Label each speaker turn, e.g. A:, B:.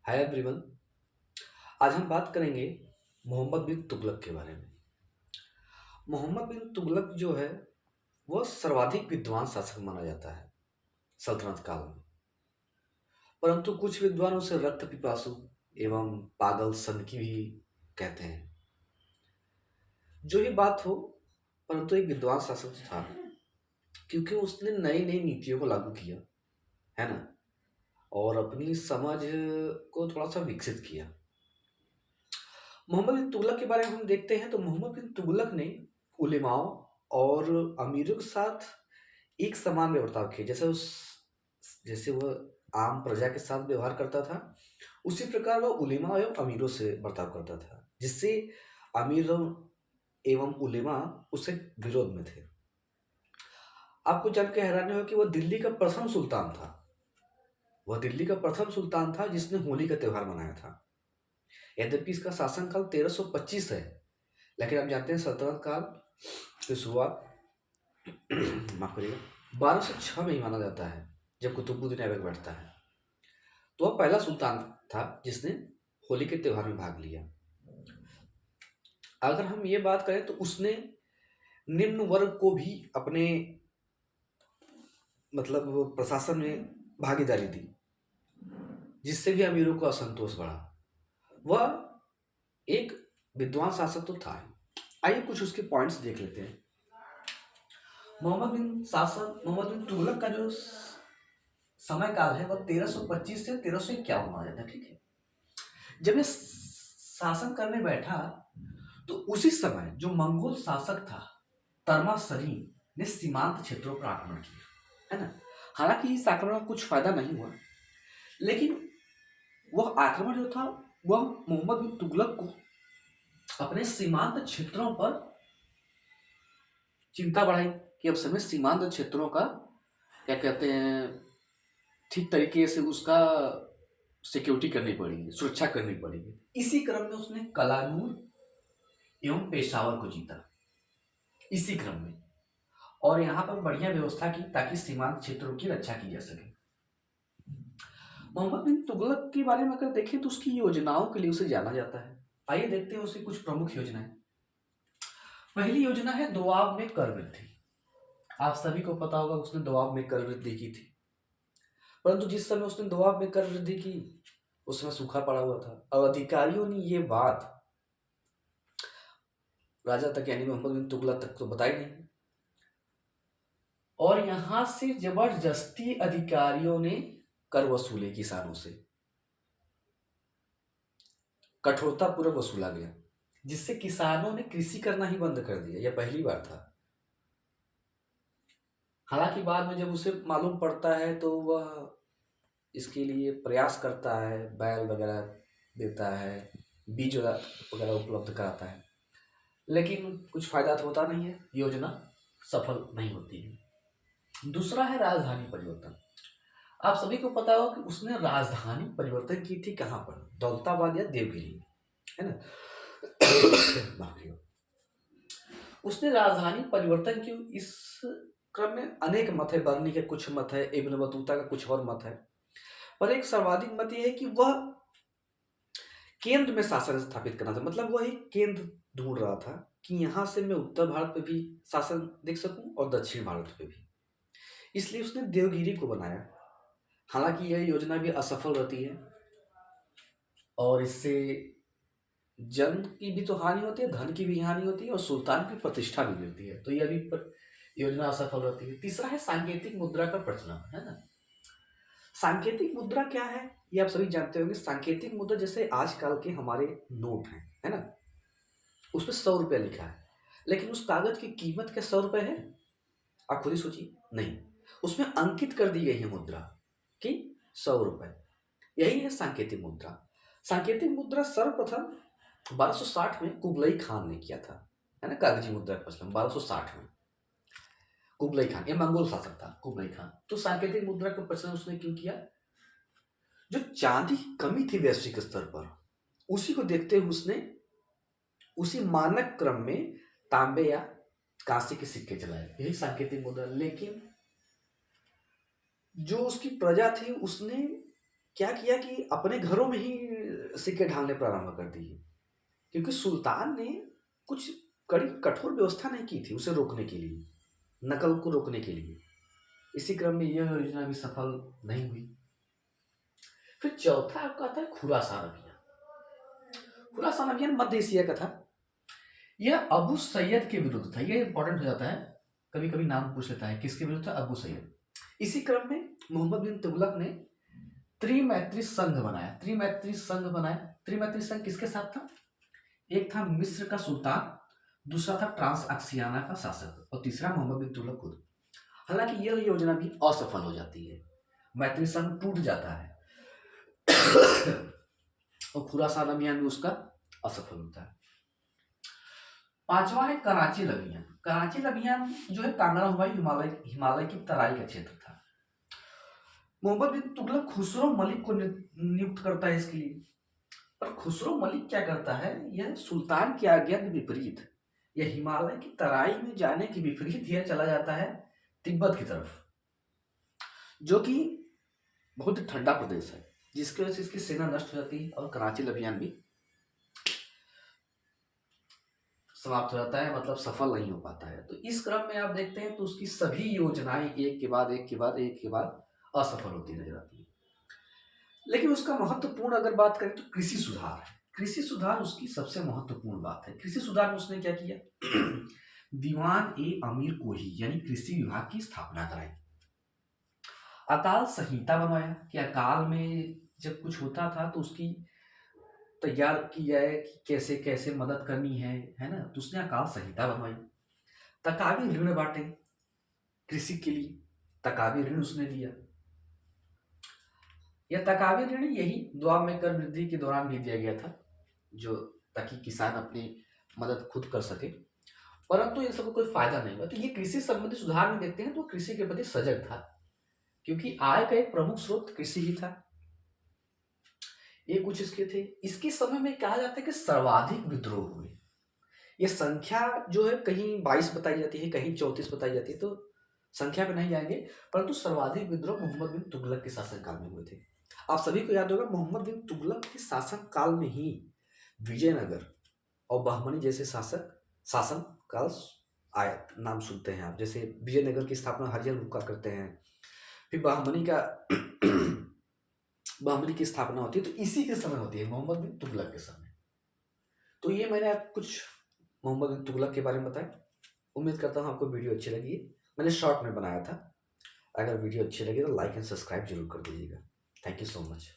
A: Hi everyone. आज हम बात करेंगे मोहम्मद बिन तुगलक के बारे में। मोहम्मद बिन तुगलक जो है वह सर्वाधिक विद्वान शासक माना जाता है सल्तनत काल में। परंतु कुछ विद्वान उसे रक्त पिपासु एवं पागल सन की भी कहते हैं। जो ही बात हो, परंतु एक विद्वान शासक था, क्योंकि उसने नई नई नीतियों को लागू किया, है ना, और अपनी समझ को थोड़ा सा विकसित किया। मोहम्मद बिन तुगलक के बारे में हम देखते हैं तो मोहम्मद बिन तुगलक ने उलेमाओं और अमीरों के साथ एक समान बर्ताव किया। जैसे वह आम प्रजा के साथ व्यवहार करता था, उसी प्रकार वह उलेमा एवं अमीरों से बर्ताव करता था, जिससे अमीर एवं उलेमा उससे विरोध में थे। आपको जान के हैरानी हो कि वह दिल्ली का प्रथम सुल्तान था। वह दिल्ली का प्रथम सुल्तान था जिसने होली का त्योहार मनाया था। यद्यपि इसका शासनकाल 1325 है, लेकिन आप जानते हैं सल्तनत काल की शुरुआत माफ करिएगा 1206 में ही माना जाता है, जब कुतुबुद्दीन ऐबक बैठता है। तो वह पहला सुल्तान था जिसने होली के त्योहार में भाग लिया। अगर हम ये बात करें तो उसने निम्न वर्ग को भी अपने प्रशासन में भागीदारी दी, जिससे भी अमीरों को असंतोष बढ़ा। वह एक विद्वान शासक तो था ही। आइए कुछ उसके पॉइंट्स देख लेते हैं। मोहम्मद बिन तुगलक का जो समय काल है वह 1325 से 1351 माना जाता है। ठीक है, जब ये शासन करने बैठा तो उसी समय जो मंगोल शासक था तर्मासरी ने सीमांत क्षेत्रों पर आक्रमण किया, है ना। हालांकि इस आक्रमण का कुछ फायदा नहीं हुआ, लेकिन वह आक्रमण जो था वह मोहम्मद बिन तुगलक को अपने सीमांत क्षेत्रों पर चिंता बढ़ाई कि अब समय सीमांत क्षेत्रों का क्या कहते हैं ठीक तरीके से उसका सिक्योरिटी करनी पड़ेगी, सुरक्षा करनी पड़ेगी। इसी क्रम में उसने कलानूर एवं पेशावर को जीता इसी क्रम में, और यहाँ पर बढ़िया व्यवस्था की ताकि सीमांत क्षेत्रों की रक्षा की जा सके। मोहम्मद बिन तुगलक के बारे में अगर देखें तो उसकी योजनाओं के लिए उसे जाना जाता है। आइए देखते हैं उसकी कुछ प्रमुख योजनाएं। पहली योजना है दोआब में कर वृद्धि। आप सभी को पता होगा उसने दोआब में कर वृद्धि की थी, परंतु जिस समय उसने दोआब में कर वृद्धि की उस समय सूखा पड़ा हुआ था, और अधिकारियों ने ये बात राजा तक यानी मोहम्मद बिन तुगलक तक तो बताई नहीं, और यहां से जबरदस्ती अधिकारियों ने कर वसूले किसानों से, कठोरता पूर्वक वसूला गया, जिससे किसानों ने कृषि करना ही बंद कर दिया। यह पहली बार था। हालांकि बाद में जब उसे मालूम पड़ता है तो वह इसके लिए प्रयास करता है, बैल वगैरह देता है, बीज वगैरह उपलब्ध कराता है, लेकिन कुछ फायदा तो होता नहीं है, योजना सफल नहीं होती है। दूसरा है राजधानी परिवर्तन। आप सभी को पता हो कि उसने राजधानी परिवर्तन की थी कहां पर, दौलताबाद या देवगिरी में, है ना। उसने राजधानी परिवर्तन की। इस क्रम में अनेक मत है, बर्नी के कुछ मत है, इब्न बतूता का कुछ और मत है, पर एक सर्वाधिक मत यह है कि वह केंद्र में शासन स्थापित करना था। मतलब वह एक केंद्र ढूंढ रहा था कि यहां से मैं उत्तर भारत पे भी शासन देख सकूं और दक्षिण भारत पे भी, इसलिए उसने देवगिरी को बनाया। हालांकि यह योजना भी असफल रहती है, और इससे जन की भी तो हानि होती है, धन की भी हानि होती है, और सुल्तान की प्रतिष्ठा भी गिरती है, तो यह भी योजना असफल रहती है। तीसरा है सांकेतिक मुद्रा का प्रचलन, है ना। सांकेतिक मुद्रा क्या है ये आप सभी जानते होंगे। सांकेतिक मुद्रा जैसे आजकल के हमारे नोट हैं, है ना, उस पर 100 रुपया लिखा है, लेकिन उस कागज की कीमत क्या 100 रुपए है? आप खुद ही सोचिए, नहीं, उसमें अंकित कर दी गई है मुद्रा कि 100 रुपए। यही है सांकेतिक मुद्रा। सांकेतिक मुद्रा सर्वप्रथम 1260 में कुबलई खान ने किया था, है ना, कागजी मुद्रा का प्रचलन 1260 में। कुबलई खान, ये मंगोल शासक था कुबलई खान। तो सांकेतिक मुद्रा का प्रचलन उसने क्यों किया? जो चांदी की कमी थी वैश्विक स्तर पर, उसी को देखते हुए उसने उसी मानक क्रम में तांबे या कांसे के सिक्के चलाए, यही सांकेतिक मुद्रा। लेकिन जो उसकी प्रजा थी उसने क्या किया कि अपने घरों में ही सिक्के ढालने प्रारंभ कर दिए, क्योंकि सुल्तान ने कुछ कड़ी कठोर व्यवस्था नहीं की थी उसे रोकने के लिए, नकल को रोकने के लिए। इसी क्रम में यह योजना भी सफल नहीं हुई। फिर चौथा आपका आता है खुरासान अभियान। खुरासान अभियान मध्य एशिया का था। यह अबू सैयद के विरुद्ध था। यह इंपॉर्टेंट हो जाता है, कभी कभी नाम पूछ लेता है किसके विरुद्ध था, अबू सैयद। इसी क्रम में मोहम्मद बिन तुगलक ने त्रिमैत्री संघ बनाया। त्रिमैत्री संघ किसके साथ था? एक था मिस्र का सुल्तान, दूसरा था ट्रांस अक्सियाना का शासक, और तीसरा मोहम्मद बिन तुगलक खुद। हालांकि यह योजना भी असफल हो जाती है, मैत्री संघ टूट जाता है और खुरासान अभियान भी उसका असफल होता है। पांचवा है कराची अभियान। कराची अभियान जो है कांगड़ा हुमायूं हिमालय की तराई का क्षेत्र था। मोहम्मद बिन तुगलक खुसरो मलिक को नियुक्त करता है इसके लिए। पर खुसरो मलिक क्या करता है, यह सुल्तान की आज्ञा के विपरीत, यह हिमालय की तराई में जाने के विपरीत यह चला जाता है तिब्बत की तरफ, जो कि बहुत ठंडा प्रदेश है, जिसकी वजह से इसकी सेना नष्ट हो जाती है और कराची अभियान भी समाप्त हो जाता है, मतलब सफल नहीं हो पाता है। तो इस क्रम में आप देखते हैं तो उसकी सभी योजनाएं एक के बाद असफल होती नजर आती है। लेकिन उसका महत्वपूर्ण अगर बात करें तो कृषि सुधार है। कृषि सुधार उसकी सबसे महत्वपूर्ण बात है। कृषि सुधार में उसने क्या किया दीवान ए अमीर कोही यानी कृषि विभाग की स्थापना कराई। अकाल संहिता बनवाया कि अकाल में जब कुछ होता था तो उसकी तैयार की जाए कि कैसे कैसे मदद करनी है ना। तो उसने अकाल संहिता बनवाई। तकावी ऋण बांटे कृषि के लिए, तकावी ऋण उसने दिया। यह तकावी ऋण यही द्वाब में कर वृद्धि के दौरान भी दिया गया था, जो ताकि किसान अपनी मदद खुद कर सके, परंतु इन सबको कोई फायदा नहीं हुआ। तो ये कृषि संबंधी सुधार में देखते हैं तो कृषि के प्रति सजग था, क्योंकि आय का एक प्रमुख स्रोत कृषि ही था। ये कुछ इसके थे। इसके समय में कहा जाता है कि सर्वाधिक विद्रोह हुए। ये संख्या जो है कहीं 22 बताई जाती है, कहीं 34 बताई जाती है, तो संख्या पे नहीं जाएंगे, परंतु सर्वाधिक विद्रोह मोहम्मद बिन तुगलक के शासनकाल में हुए थे। आप सभी को याद होगा मोहम्मद बिन तुगलक के शासनकाल में ही विजयनगर और बहमनी जैसे शासन काल आए, नाम सुनते हैं आप। जैसे विजयनगर की स्थापना हरिहर मुक्का करते हैं, फिर बहमनी की स्थापना होती है, तो इसी के समय होती है, मोहम्मद बिन तुगलक के समय। तो ये मैंने आप कुछ मोहम्मद बिन तुगलक के बारे में बताया। उम्मीद करता हूँ आपको वीडियो अच्छी लगी। मैंने शॉर्ट में बनाया था। अगर वीडियो अच्छी लगी तो लाइक एंड सब्सक्राइब जरूर कर दीजिएगा। Thank you so much.